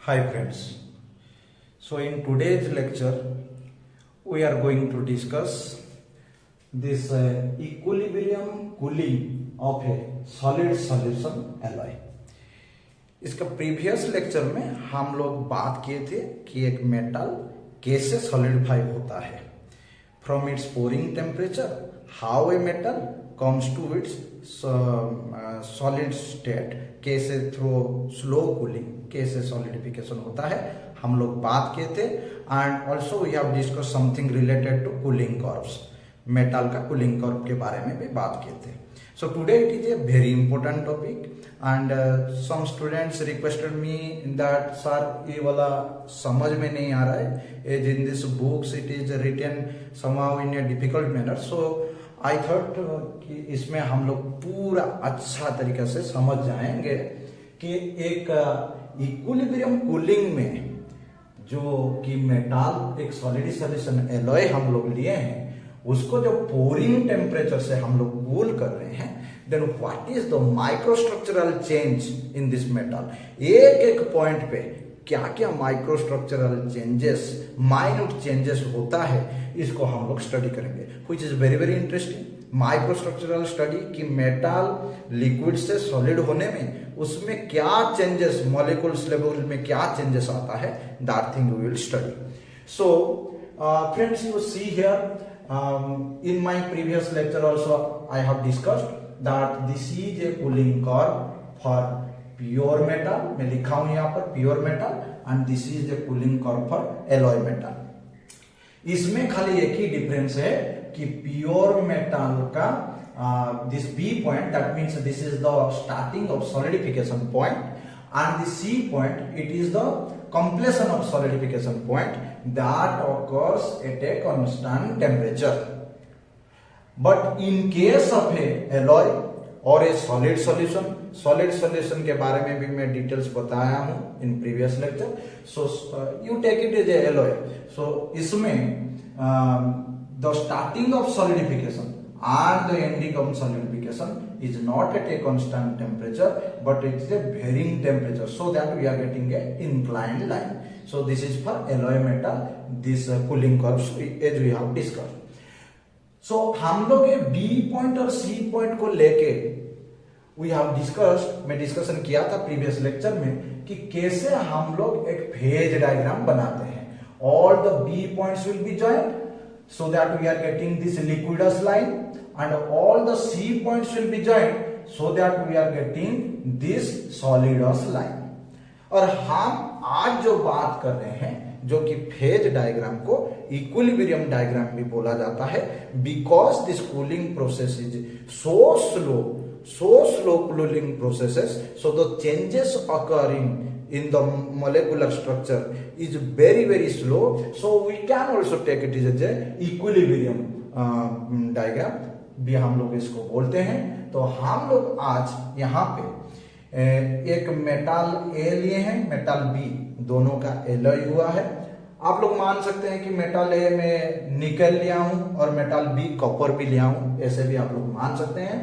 Hi friends. So in today's lecture we are going to discuss this equilibrium cooling of a solid solution alloy. इसका previous lecture में हम लोग बात किए थे कि एक मेटल कैसे सॉलिडिफाई होता है from its pouring temperature, how a metal comes to its solid state, कैसे थ्रू स्लो कूलिंग कैसे सॉलिडिफिकेशन होता है हम लोग बात किए थे। And also we have discuss something related to cooling curves, metal का कूलिंग कर्व के बारे में भी बात किए थे। So today it is a very important topic and some students requested me that sir ये वाला समझ में नहीं आ रहा है, as in this books it is written somehow in a difficult manner, so I thought कि इसमें हम लोग पूरा अच्छा तरीके से समझ जाएंगे कि एक इक्विलिब्रियम कूलिंग में जो कि मेटल एक सॉलिड सॉल्यूशन एलॉय हम लोग लिए हैं उसको जो पोरिंग टेम्परेचर से हम लोग कूल कर रहे हैं, then what is the microstructural change in this metal, एक एक पॉइंट पे क्या क्या माइक्रोस्ट्रक्चरल चेंजेस, माइन्यूट चेंजेस होता है, इसको हम लोग स्टडी करेंगे, which is very very interesting. Microstructural study कि मेटल लिक्विड से सॉलिड होने में उसमें क्या चेंजेस, मॉलिक्यूल्स लेवल में क्या चेंजेस आता है, that thing we will study. So friends, you see here in my previous lecture also I have discussed that this is a cooling curve for pure metal, मैं लिखा हूं यहाँ पर pure metal, and this is the cooling curve for alloy metal। इसमें खाली एक ही difference है कि प्योर मेटल का this B point, that means this is the starting of solidification point, and the C point it is the completion of solidification point that occurs at a constant temperature. But in case of a alloy or a solid solution के बारे में भी मैं details बताया हूं in previous lecture, so you take it as a alloy, so इसमें the starting of solidification and the ending of solidification is not at a constant temperature but it is a varying temperature, so that we are getting a inclined line. So this is for alloy metal, this cooling curves as we have discussed. So हम लोग ये B point और C point को लेके we have discussed, मैं discussion किया था previous lecture में कि कैसे हम लोग एक फेज डायग्राम बनाते हैं। All the B points will be joined so that we are getting this liquidous line, and all the C points will be joined so that we are getting this solidus line। और हम आज जो बात कर रहे हैं जो कि फेज डायग्राम को इक्विलिब्रियम डायग्राम भी बोला जाता है, because this cooling process is so slow cooling processes, so the changes occurring in the molecular structure is very slow, so we can also take it as a equilibrium diagram भी हम लोग इसको बोलते हैं। तो हम लोग आज यहाँ पे एक मेटल ए लिए हैं, मेटल बी, दोनों का एलॉय हुआ है। आप लोग मान सकते हैं कि मेटल ए में निकल लिया हूं और मेटल बी कॉपर भी लिया हूं, ऐसे भी आप लोग मान सकते हैं।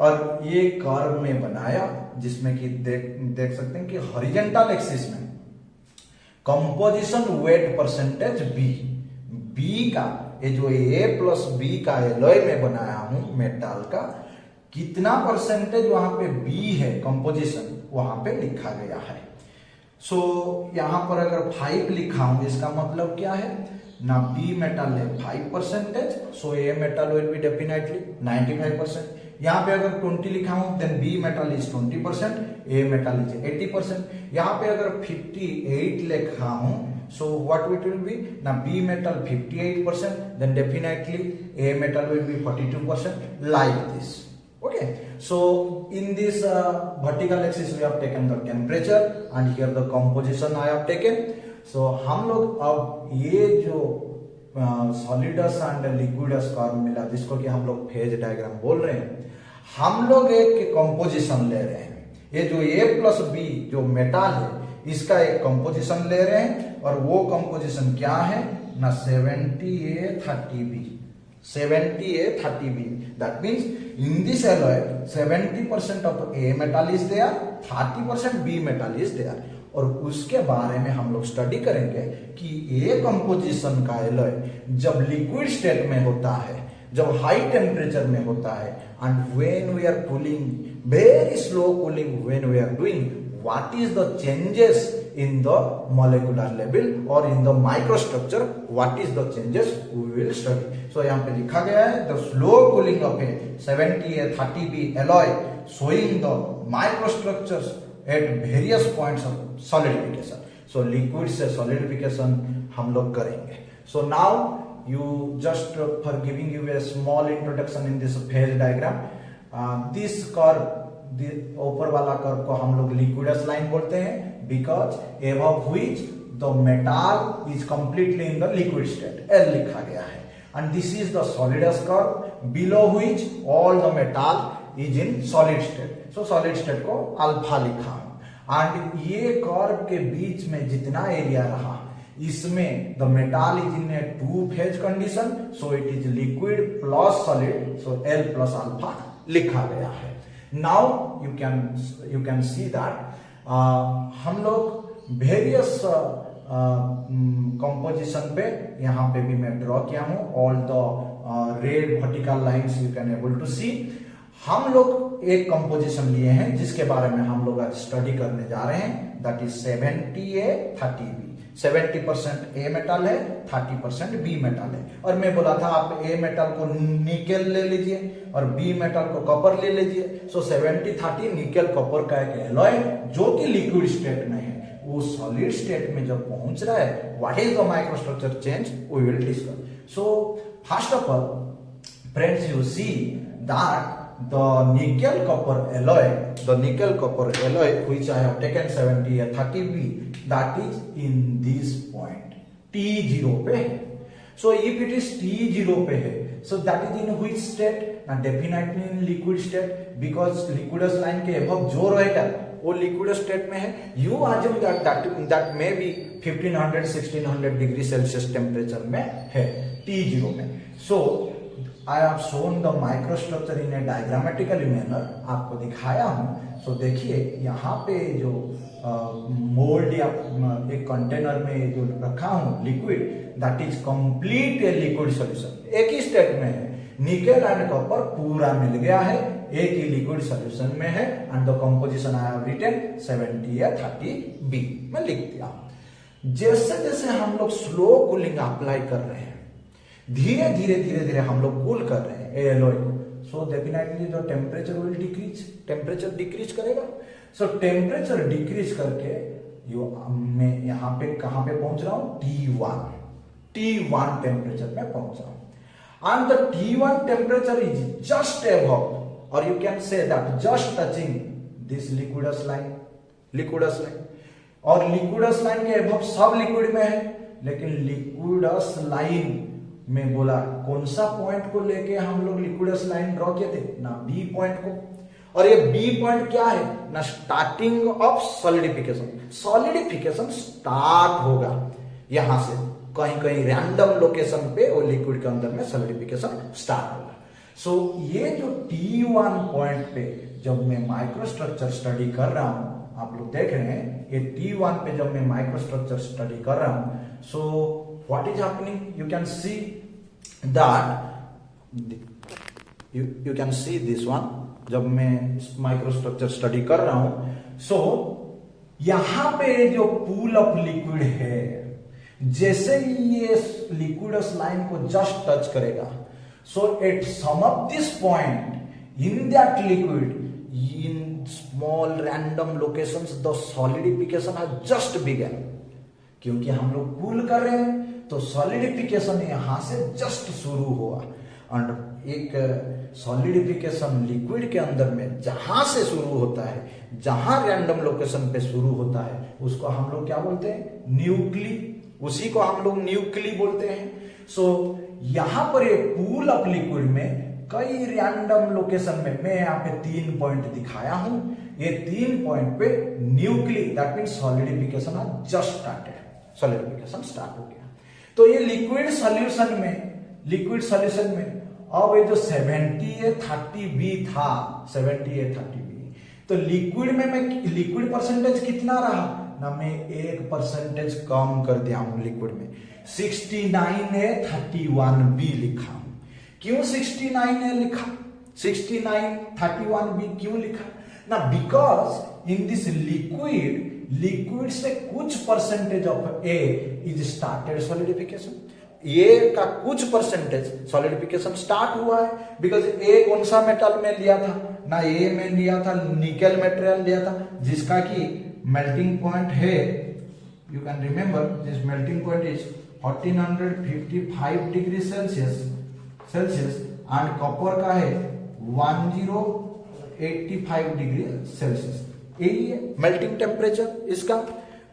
और ये कर्व में बनाया जिसमें कि देख सकते हैं कि हॉरिजॉन्टल एक्सिस में कंपोजिशन वेट परसेंटेज बी का, ये जो ए प्लस बी का एलॉय में बनाया हूं मेटल का, कितना परसेंटेज वहां पे बी है कंपोजिशन वहां पे लिखा गया है। सो यहां पर अगर 5 लिखा हूं इसका मतलब क्या है ना, बी मेटल है 5%, so A metal will be definitely 95%। यहाँ पे अगर 20 लिखा हूं then B metal is 20%, A metal is 80%। यहाँ पे अगर 58 लिखा हूं, so what it will be, now B metal 58%, then definitely A metal will be 42%, like this। Okay, so in this vertical axis we have taken the temperature and here the composition I have taken। so हम लोग अब ये जो solidus and liquidus curve मिला जिसको कि हम लोग फेज डायग्राम बोल रहे हैं, हम लोग एक कंपोजिशन ले रहे हैं। ये जो A प्लस बी जो मेटल है इसका एक कंपोजिशन ले रहे हैं, और वो कंपोजिशन क्या है ना, 70A30B, 70A30B। That means in this alloy 70% of A metal is there, 30% B metal is there। और उसके बारे में हम लोग स्टडी करेंगे कि ये कंपोजिशन का एलॉय जब लिक्विड स्टेट में होता है, जब हाई टेम्परेचर में होता है, and when we are cooling very slow cooling, when we are doing what is the changes in the molecular level or in the microstructure, what is the changes we will study. So यहाँ पे लिखा गया है the slow cooling of a 70A 30B alloy showing the microstructures at various points of solidification. So liquid से solidification हम लोग करेंगे. So now you just for giving you a small introduction in this phase diagram, this curve, ऊपर वाला curve को हम लोग liquids line बोलते हैं because above which the metal is completely in the liquid state, L लिखा गया है, and this is the solids curve below which all the metal is in solid state. So solid state को alpha लिखा हूं, and ये curve के बीच में जितना एरिया रहा इसमें the metal is in A two phase condition, so it is liquid plus solid, so L plus alpha लिखा गया है. Now you can see that हम लोग वेरियस कंपोजिशन पे यहाँ पे भी मैं ड्रॉ किया हूँ. All the red vertical lines you can able to see. हम लोग एक कंपोजिशन लिए हैं जिसके बारे में हम लोग आज स्टडी करने जा रहे हैं, that is 70A 30B. 70% a metal है, 30% बी मेटल है. और मैं बोला था आप ए मेटल को निकेल ले लीजिए और बी मेटल को कॉपर ले लीजिए. सो 70-30 निकेल कॉपर का एक एलॉय जो कि लिक्विड स्टेट में है, वो सॉलिड स्टेट में जब पहुंच रहा है, what is the microstructure change we will discuss. So first of all friends, you see that the nickel copper alloy which I have taken 70A 30B, that is in this point T0 पे है. So if it is T0 पे है, so that is in which state? Now definitely in liquid state, because liquidus line के above जो रहेगा वो liquid state में है. You assume that may be 1500-1600 degree Celsius temperature में है T0 में. So I have shown the microstructure in a diagrammatically manner, आपको दिखाया हूं. सो देखिए यहाँ पे जो मोल्ड या एक कंटेनर में जो रखा हूं liquid, that is complete a liquid solution. एक ही स्टेट में है, निकेल एंड कॉपर पूरा मिल गया है, एक ही लिक्विड सॉल्यूशन में है, and the composition I have written 70A 30B मैं लिख दिया. जैसे जैसे हम लोग स्लो कूलिंग अप्लाई कर रहे हैं, धीरे धीरे हम लोग कूल कर रहे हैं एलॉय को, so definitely the temperature will decrease, temperature decrease करेगा. सो टेम्परेचर डिक्रीज करके मैं यहाँ पे कहां पे पहुंच रहा हूं, T1 टेम्परेचर में पहुंच रहा हूं, and the T1 temperature is just above, और you can say that just touching this liquidus line. और लिक्विडस लाइन के अबव सब लिक्विड में है, लेकिन लिक्विडस लाइन में बोला कौन सा पॉइंट को लेके हम लोग लिक्विडस लाइन ड्रॉ किए थे, ना बी पॉइंट को. और ये बी पॉइंट क्या है, ना starting of solidification. Solidification start होगा यहां से, कहीं कहीं रैंडम लोकेशन पे वो लिक्विड के अंदर में सॉलिडिफिकेशन स्टार्ट होगा. सो ये जो T1 पॉइंट पे जब मैं माइक्रोस्ट्रक्चर स्टडी कर रहा हूं, आप लोग देख रहे हैं ये T1 पे जब मैं माइक्रोस्ट्रक्चर स्टडी कर रहा हूं, सो what is happening, you can see that you can see this one. जब मैं माइक्रोस्ट्रक्चर स्टडी कर रहा हूं, सो यहां पे जो पूल ऑफ लिक्विड है, जैसे ही ये लिक्विडस लाइन को जस्ट टच करेगा, so at some of this point in that liquid in small random locations the solidification has just begun. क्योंकि हम लोग कूल कर रहे हैं तो सॉलिडिफिकेशन यहां से जस्ट शुरू हुआ, एंड एक सॉलिडिफिकेशन लिक्विड के अंदर में जहां से शुरू होता है, जहां रैंडम लोकेशन पे शुरू होता है, उसको हम लोग क्या बोलते हैं, न्यूक्ली. उसी को हम लोग न्यूक्ली बोलते हैं. सो यहां पर एक पूल ऑफ लिक्विड में कई रैंडम लोकेशन में मैं यहाँ पे 3 पॉइंट दिखाया हूं. ये 3 पॉइंट पे nuclei, that mean solidification just started, solidification start हो गया. तो ये लिक्विड सॉल्यूशन में अब ये जो 70A 30B था, 70A 30B, तो लिक्विड में मैं लिक्विड परसेंटेज कितना रहा, ना मैं 1% कम कर दिया हूं लिक्विड में। 69 है 31B लिखा हूं। क्यों 69 है लिखा, 69 31B क्यों लिखा ना, बिकॉज इन दिस लिक्विड से कुछ percentage of A is started solidification. A का कुछ परसेंटेज सॉलिडिफिकेशन स्टार्ट हुआ है, बिकॉज ए कौन सा मेटल में लिया था ना, ए में लिया था निकेल मटेरियल लिया था, जिसका की मेल्टिंग पॉइंट है, you can remember this melting point is 1455 degree Celsius and copper का है 1085 डिग्री सेल्सियस। यही है मेल्टिंग टेम्परेचर इसका।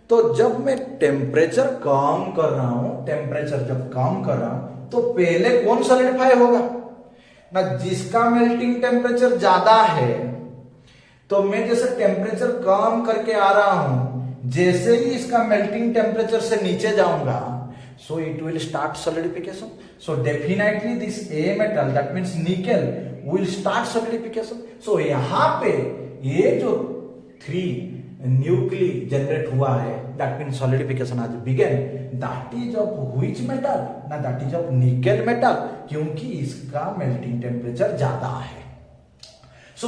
तो जब मैं टेम्परेचर कम कर रहा हूं, तो पहले कौन सॉलिडिफाई होगा ना, जिसका मेल्टिंग टेम्परेचर ज्यादा है। तो मैं जैसे टेम्परेचर कम करके आ रहा हूं, जैसे ही इसका मेल्टिंग टेम्परेचर से नीचे जाऊंगा, so it will start solidification. So definitely this A metal, that means nickel, will start solidification. So यहाँ पे ये जो 3 न्यूक्ली जनरेट हुआ है, that means solidification has begun. That is of which metal? ना that is of nickel metal, क्योंकि इसका melting temperature ज्यादा है। So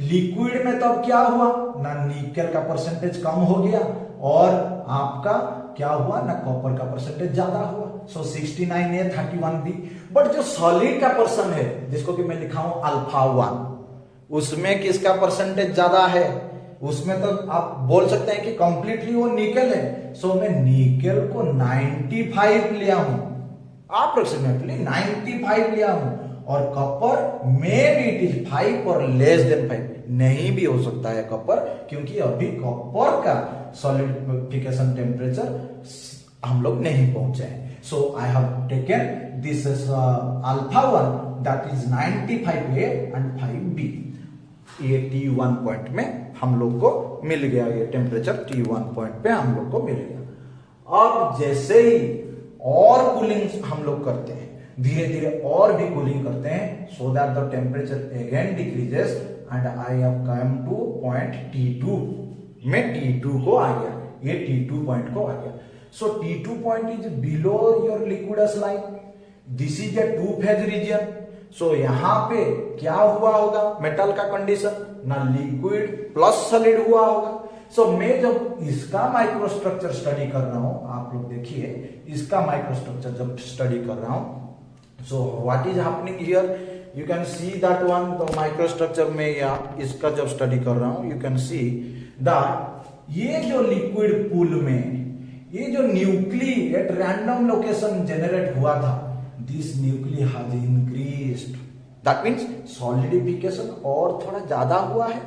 लिक्विड में तो अब क्या हुआ ना, निकेल का परसेंटेज कम हो गया और आपका क्या हुआ ना, कॉपर का परसेंटेज ज्यादा हुआ। सो 69 है 31B। बट जो सॉलिड का पर्सन है, जिसको कि मैं लिखा हूं अल्फा 1, उसमें किसका परसेंटेज ज्यादा है, उसमें तो आप बोल सकते हैं कि कंप्लीटली वो निकेल है। सो मैं निकेल को 95 लिया हूं, अप्रोक्सीमेटली 95 लिया हूं, और कॉपर में भी इट इज 5 और लेस देन 5 नहीं भी हो सकता है कॉपर, क्योंकि अभी कॉपर का सॉलिडिफिकेशन टेम्परेचर हम लोग नहीं पहुंचे हैं। So I have taken this alpha 1 that is 95A and 5B। ये T1 पॉइंट में हम लोग को मिल गया, ये टेम्परेचर T1 पॉइंट पे हम लोग को मिल गया। अब जैसे ही और कूलिंग हम लोग करते हैं, धीरे धीरे और भी कूलिंग करते हैं, so that the temperature again decreases and I have come two point T2 में T2 को आ गया, ये T2 पॉइंट को आ गया। So T2 point is below your liquidus line, this is a 2 phase region. So यहां पे क्या हुआ होगा मेटल का कंडीशन ना, लिक्विड प्लस सॉलिड हुआ होगा। सो मैं जब इसका माइक्रोस्ट्रक्चर स्टडी कर रहा हूं, आप लोग देखिए इसका माइक्रोस्ट्रक्चर जब स्टडी कर रहा हूं, so what is happening here, you can see that one, the microstructure में या इसका जब स्टडी कर रहा हूं, you can see that ये जो लिक्विड पूल में ये जो nuclei at random location generate हुआ था, this nuclei has increased, that means solidification और थोड़ा ज्यादा हुआ है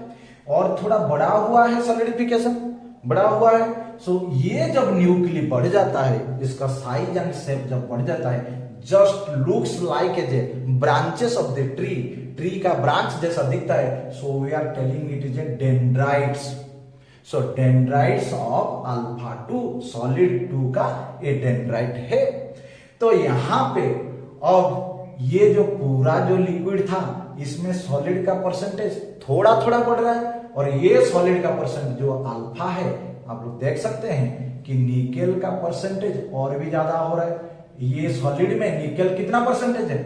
और थोड़ा बड़ा हुआ है, सॉलिडिफिकेशन बड़ा हुआ है। सो ये जब न्यूक्ली बढ़ जाता है, इसका साइज एंड शेप जब बढ़ जाता है, just looks like a branches of the tree का ब्रांच जैसा दिखता है। So we are telling it is a dendrites. So dendrites of alpha 2, solid 2 का ए डेंड्राइट है। तो यहां पे अब ये जो पूरा जो लिक्विड था, इसमें सॉलिड का परसेंटेज थोड़ा थोड़ा बढ़ रहा है, और ये सॉलिड का परसेंटेज जो अल्फा है, आप लोग देख सकते हैं कि निकेल का परसेंटेज और भी ज्यादा हो रहा है। ये सॉलिड में निकेल कितना परसेंटेज है,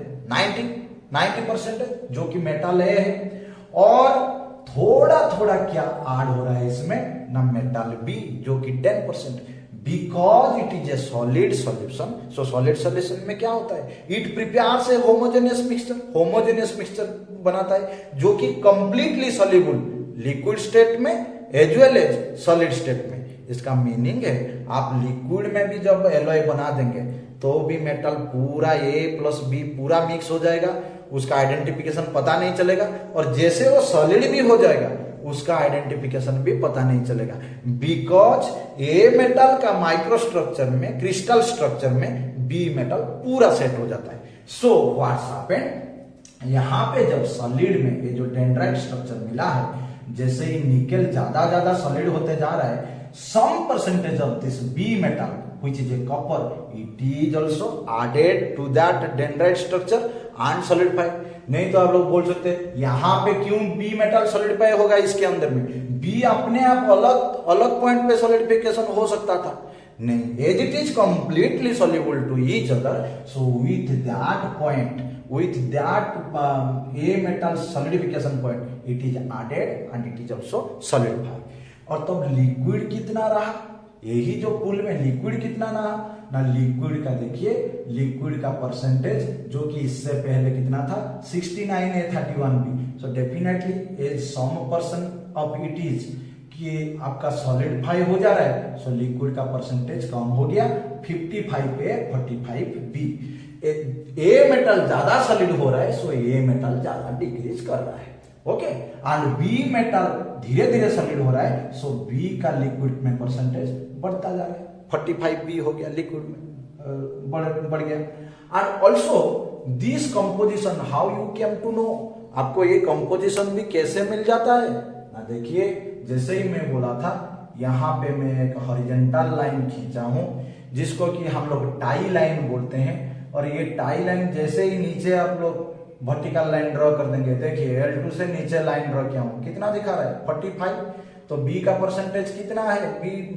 90%, जो कि मेटल है, और थोड़ा थोड़ा क्या ऐड हो रहा है इसमें ना, मेटल बी, जो कि 10%, because it is a solid solution. So solid solution में क्या होता है, it prepares a homogeneous mixture बनाता है, जो कि कंप्लीटली सॉल्युबल लिक्विड स्टेट में as well as solid state में। इसका मीनिंग है आप लिक्विड में भी जब एलॉय बना देंगे तो भी मेटल पूरा A प्लस B पूरा मिक्स हो जाएगा, उसका आइडेंटिफिकेशन पता नहीं चलेगा, और जैसे वो सॉलिड भी हो जाएगा उसका आइडेंटिफिकेशन भी पता नहीं चलेगा, बिकॉज A मेटल का माइक्रोस्ट्रक्चर में, क्रिस्टल स्ट्रक्चर में B मेटल पूरा सेट हो जाता है। सो व्हाट्स हैपेंड, यहां पे जब सॉलिड में ये जो डेंड्राइट स्ट्रक्चर मिला है, जैसे ही निकेल ज्यादा सॉलिड होते जा रहा है, some percentage of this B metal which is a copper, it is also added to that dendrite structure and solidify. नहीं तो आप लोग बोल सकते हैं यहाँ पे क्यों बी मेटल सॉलिडिफाई होगा, इसके अंदर में बी अपने आप अलग अलग पॉइंट पे सॉलिडिफिकेशन हो सकता था, नहीं, as it is completely soluble to each other, so with that point, with that a metal solidification point, it is added and it is also solidified. और तब लिक्विड कितना रहा, यही जो पूल में लिक्विड कितना रहा ना, लिक्विड का देखिए, लिक्विड का परसेंटेज जो कि इससे पहले कितना था 69A31B, so definitely as some person of it is कि आपका सॉलिडिफाई हो जा रहा है, सो लिक्विड का परसेंटेज कम हो गया 55A 45B। ए मेटल ज्यादा सॉलिड हो रहा है, सो ए मेटल ज्यादा डिक्रीज कर रहा है, ओके, एंड बी मेटल धीरे धीरे सॉलिड हो रहा है, सो बी का लिक्विड में परसेंटेज बढ़ता जा रहा है, 45B हो गया, लिक्विड में बढ़ गया। And also this composition, how you came to know, आपको ये कंपोजिशन भी कैसे मिल जाता है ना, देखिए जैसे ही मैं बोला था, यहाँ पे मैं एक हॉरिजॉन्टल लाइन खींचा हूं जिसको कि हम लोग टाई लाइन बोलते हैं, और ये टाई लाइन जैसे ही नीचे आप लोग वर्टिकल लाइन ड्रॉ कर देंगे, देखिए L2 से नीचे लाइन ड्रॉ किया हूं, कितना दिखा रहा है 45, तो B का परसेंटेज कितना है,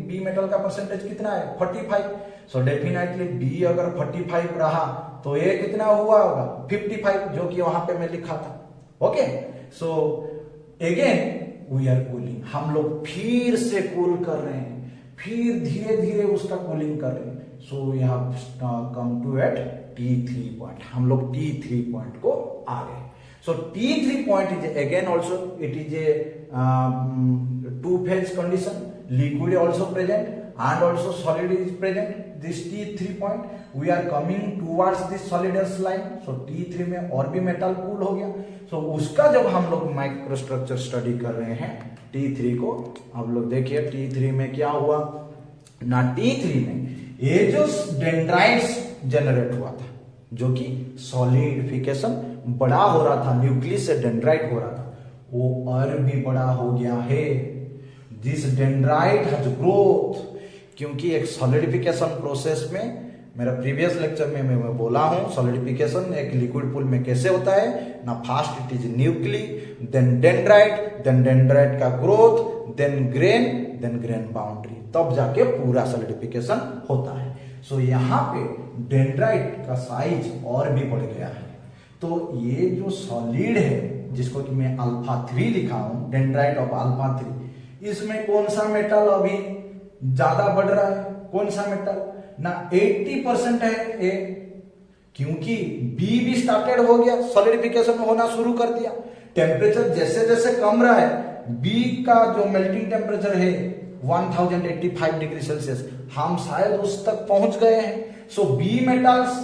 बी मेटल का परसेंटेज कितना है 45, सो डेफिनेटली B अगर 45 रहा तो ये कितना हुआ होगा 55, जो कि वहां पे मैं लिखा था, okay. So again we are cooling, हम लोग फिर से कूल कर रहे हैं, फिर धीरे धीरे उसका कूलिंग कर रहे हैं, so you have come to at T3 point, हम लोग T3 पॉइंट को आ गए। So T3 point is again also it is a two phase condition, liquid also present and also solid is present, this T3 point we are coming towards this solidus line, so T3 में और भी metal cool हो गया, सो उसका जब हम लोग microstructure study कर रहे हैं T3 को, आप लोग देखिए T3 में क्या हुआ ना, T3 में ये जो डेंड्राइट्स जनरेट हुआ था, जो कि सॉलिडिफिकेशन बड़ा हो रहा था, न्यूक्लियस से डेंड्राइट हो रहा था, वो और भी बड़ा हो गया है, दिस डेंड्राइट हैज ग्रोथ, क्योंकि एक सॉलिडिफिकेशन प्रोसेस में, मेरा प्रीवियस लेक्चर में मैं बोला हूं सॉलिडिफिकेशन एक लिक्विड पूल में कैसे होता है ना, fast it is nuclei, then dendrite का ग्रोथ, देन ग्रेन बाउंड्री, तब जाके पूरा सॉलिडिफिकेशन होता है। सो यहाँ पे डेंड्राइट का साइज और भी बढ़ गया है, तो ये जो सॉलिड है जिसको कि मैं अल्फा 3 लिखा हूं, डेंड्राइट ऑफ अल्फा 3, इसमें कौन सा मेटल अभी ज्यादा बढ़ रहा है, कौन सा मेटल ना 80% है ए, क्योंकि बी भी स्टार्टेड हो गया, सॉलिडिफिकेशन होना शुरू कर दिया, टेम्परेचर जैसे जैसे कम रहा है, बी का जो मेल्टिंग टेम्परेचर है 1085 डिग्री सेल्सियस, हम शायद उस तक पहुंच गए हैं, सो बी मेटल्स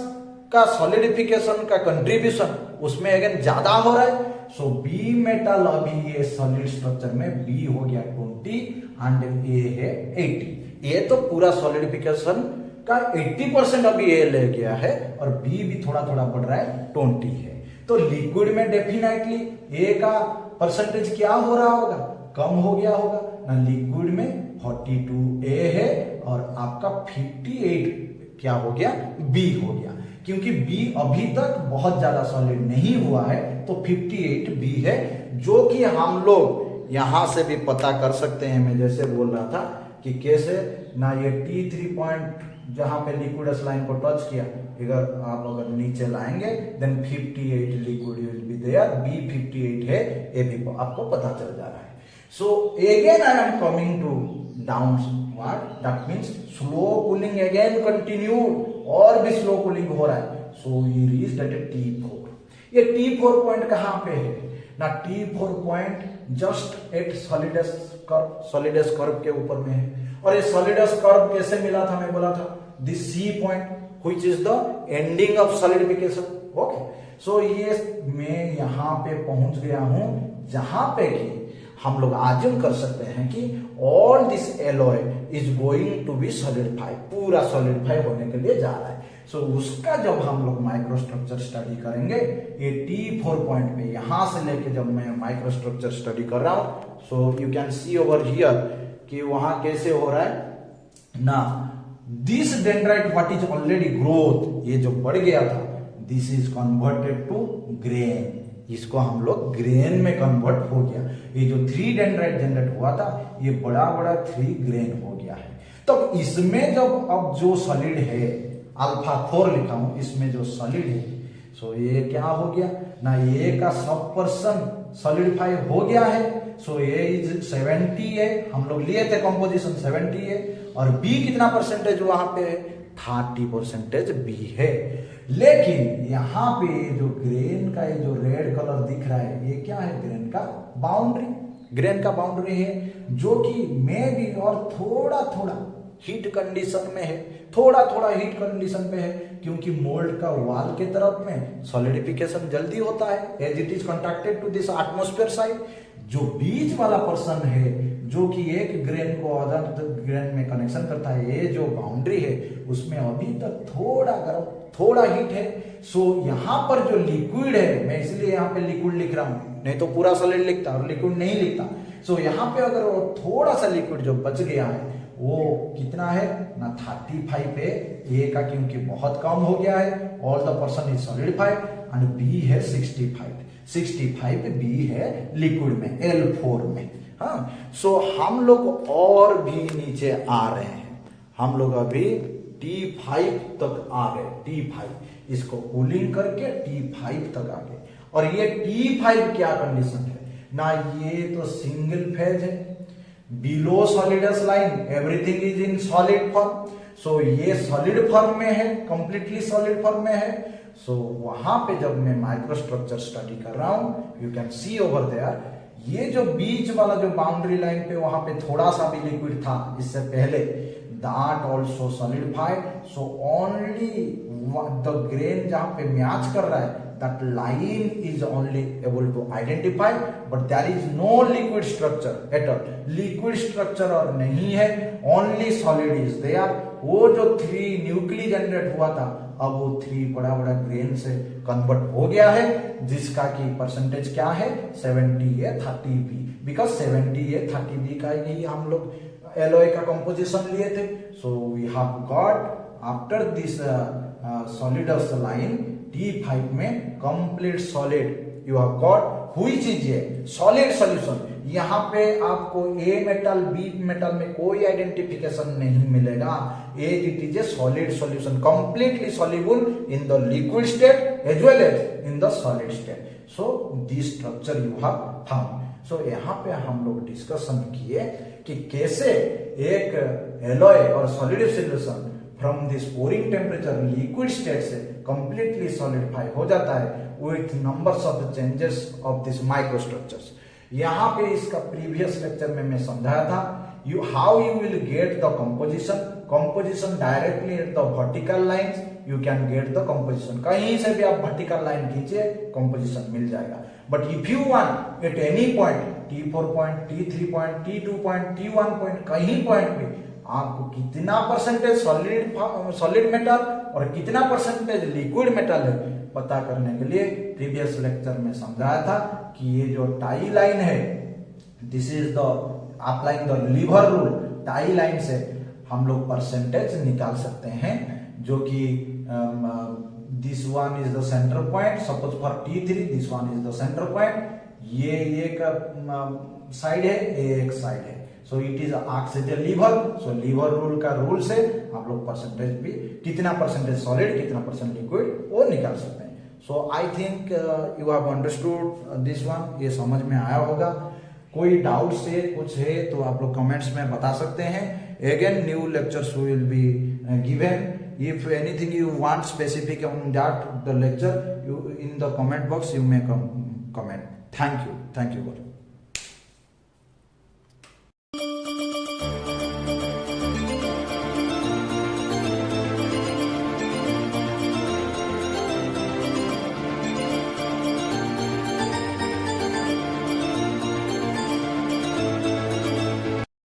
का सॉलिडिफिकेशन का कंट्रीब्यूशन उसमें अगेन ज्यादा हो रहा है, सो बी मेटल अभी ये सॉलिड स्ट्रक्चर में बी हो गया 20 एंड ए है 80, ये तो पूरा सॉलिडिफिकेशन का 80% अभी ए ले गया है, और बी भी थोड़ा थोड़ा बढ़ रहा है 20 है, तो लिक्विड में डेफिनेटली ए का परसेंटेज क्या हो रहा होगा, कम हो गया होगा ना, लिक्विड में 42A है और आपका 58 क्या हो गया B हो गया, क्योंकि B अभी तक बहुत ज्यादा सॉलिड नहीं हुआ है, तो 58B है, जो कि हम लोग यहां से भी पता कर सकते हैं, मैं जैसे बोल रहा था कि कैसे ना, ये T3 पॉइंट जहां पे लिक्विडस लाइन को टच किया, अगर आप अगर नीचे लाएंगे then 58 liquid will be there, B 58 है, ये भी आपको पता चल जा रहा है। So again I am coming to downward, that means slow cooling again continued, और भी स्लो कूलिंग हो रहा है, so we reached at T4, ये T4 पॉइंट कहां पे है ना, T4 point just at solidus curve के ऊपर में है, और ये सॉलिडस कर्व कैसे मिला था, मैं बोला था this C point which is the ending of solidification, okay, so ये मैं यहां पे पहुंच गया हूं जहां पे कि हम लोग आज्यूम कर सकते हैं कि all this alloy is going to be solidify, पूरा सॉलिडिफाई होने के लिए जा रहा है, सो उसका जब हम लोग माइक्रोस्ट्रक्चर स्टडी करेंगे, ये T4 पॉइंट पे यहां से लेके जब मैं माइक्रोस्ट्रक्चर स्टडी कर रहा हूं, so you can see over here कि वहां कैसे हो रहा है ना, this dendrite what is already growth, ये जो बढ़ गया था, this is converted to grain, इसको हम लोग ग्रेन में कन्वर्ट हो गया। ये जो 3 डेंड्राइट जनरेट हुआ था, ये बड़ा बड़ा 3 ग्रेन हो गया है। तब इसमें जब अब जो सॉलिड है, अल्फा 4 लिखा हूं, इसमें जो सॉलिड है, सो ये क्या हो गया ना, ये का सब पर्सन सॉलिडिफाई हो गया है। सो ये इज 70 है, हम लोग लिए थे कंपोजिशन 70 है, और बी कितना परसेंटेज वहां पे है, 30% बी है। लेकिन यहाँ पे जो ग्रेन का ये जो रेड कलर दिख रहा है, ये क्या है, ग्रेन का बाउंड्री, ग्रेन का बाउंड्री है, जो कि मे भी और थोड़ा थोड़ा हीट कंडीशन में है, थोड़ा थोड़ा हीट कंडीशन में है, क्योंकि मोल्ड का वाल के तरफ में सॉलिडिफिकेशन जल्दी होता है as it is contracted to this atmosphere side. जो बीच वाला पर्सन है, जो कि एक ग्रेन को अदर ग्रेन में कनेक्शन करता है, ये जो बाउंड्री है उसमें अभी तक थोड़ा गर्म, थोड़ा हीट है। सो यहाँ पर जो लिक्विड है, मैं इसलिए यहाँ पे लिक्विड लिख रहा हूं, नहीं तो पूरा सॉलिड लिखता और लिक्विड नहीं लिखता। सो यहाँ पे अगर वो थोड़ा सा लिक्विड जो बच गया है, वो कितना है ना, 35 है, ए का क्योंकि बहुत कम हो गया है, all the person is solidified, and B है 65 बी है लिक्विड में, L4 में। हाँ, सो हम लोग और भी नीचे आ रहे हैं, हम लोग अभी T5 तक आ गए, T5 इसको कूलिंग करके T5 तक आ गए। और ये T5 क्या कंडीशन है ना, ये तो सिंगल फेज है, below solidus line, everything is in solid form. So ये सॉलिड फॉर्म में है, कंप्लीटली सॉलिड फॉर्म में है। सो वहां पे जब मैं माइक्रोस्ट्रक्चर स्टडी कर रहा हूं, you can see over there, ये जो बीच वाला जो बाउंड्री लाइन पे वहां पे थोड़ा सा भी लिक्विड था इससे पहले, that also solidified, so only the grain जहां पे मैच कर रहा है, that line is only able to identify, but there is no liquid structure at all, liquid structure और नहीं है, only solid is there। वो जो 3 न्यूक्ली जनरेट हुआ था, अब वो 3 बड़ा बड़ा ग्रेन से कन्वर्ट हो गया है, जिसका की परसेंटेज क्या है, 70A 30B, because 70A 30B का ही हम लोग एलॉय का कंपोजिशन लिए थे। So we have got after this solidus line T5 में complete solid you have got which is a solid solution. यहाँ पे आपको ए मेटल बी मेटल में कोई आइडेंटिफिकेशन नहीं मिलेगा, as it is a solid solution, completely soluble in the liquid state as well as in the solid state. So this structure you have found. So यहाँ पे हम लोग discussion किए कि कैसे एक एलॉय और solid solution from this pouring temperature liquid state से कंप्लीटली सॉलिडिफाई हो जाता है with numbers of changes of this microstructures. यहाँ पे इसका प्रीवियस लेक्चर में मैं समझाया था, you how you will get the composition directly at the vertical lines, you can get the composition, कहीं से भी आप वर्टिकल लाइन खींचे कंपोजिशन मिल जाएगा। But if you want at any point, T4 point, T3 point, T2 point, T1 point, कहीं point पे आपको कितना परसेंटेज सॉलिड मेटल और कितना परसेंटेज लिक्विड मेटल है पता करने के लिए प्रीवियस लेक्चर में समझाया था कि ये जो टाई लाइन है, this is the applying the lever rule, tie line से हम लोग परसेंटेज निकाल सकते हैं, जो कि this one is the centre point, suppose for T3 this one is the centre point, ये एक साइड है, ये एक साइड है। सो इट इज आर्क से लीवर, सो लीवर रूल का रूल से आप लोग परसेंटेज भी कितना परसेंटेज सॉलिड कितना परसेंट लिक्विड वो निकाल सकते हैं। So I think you have understood this one, ये समझ में आया होगा। कोई डाउट से कुछ है तो आप लोग कमेंट्स में बता सकते हैं। Again new lectures will be given, if anything you want specific on that the lecture, you in the comment box you may comment. Thank you all.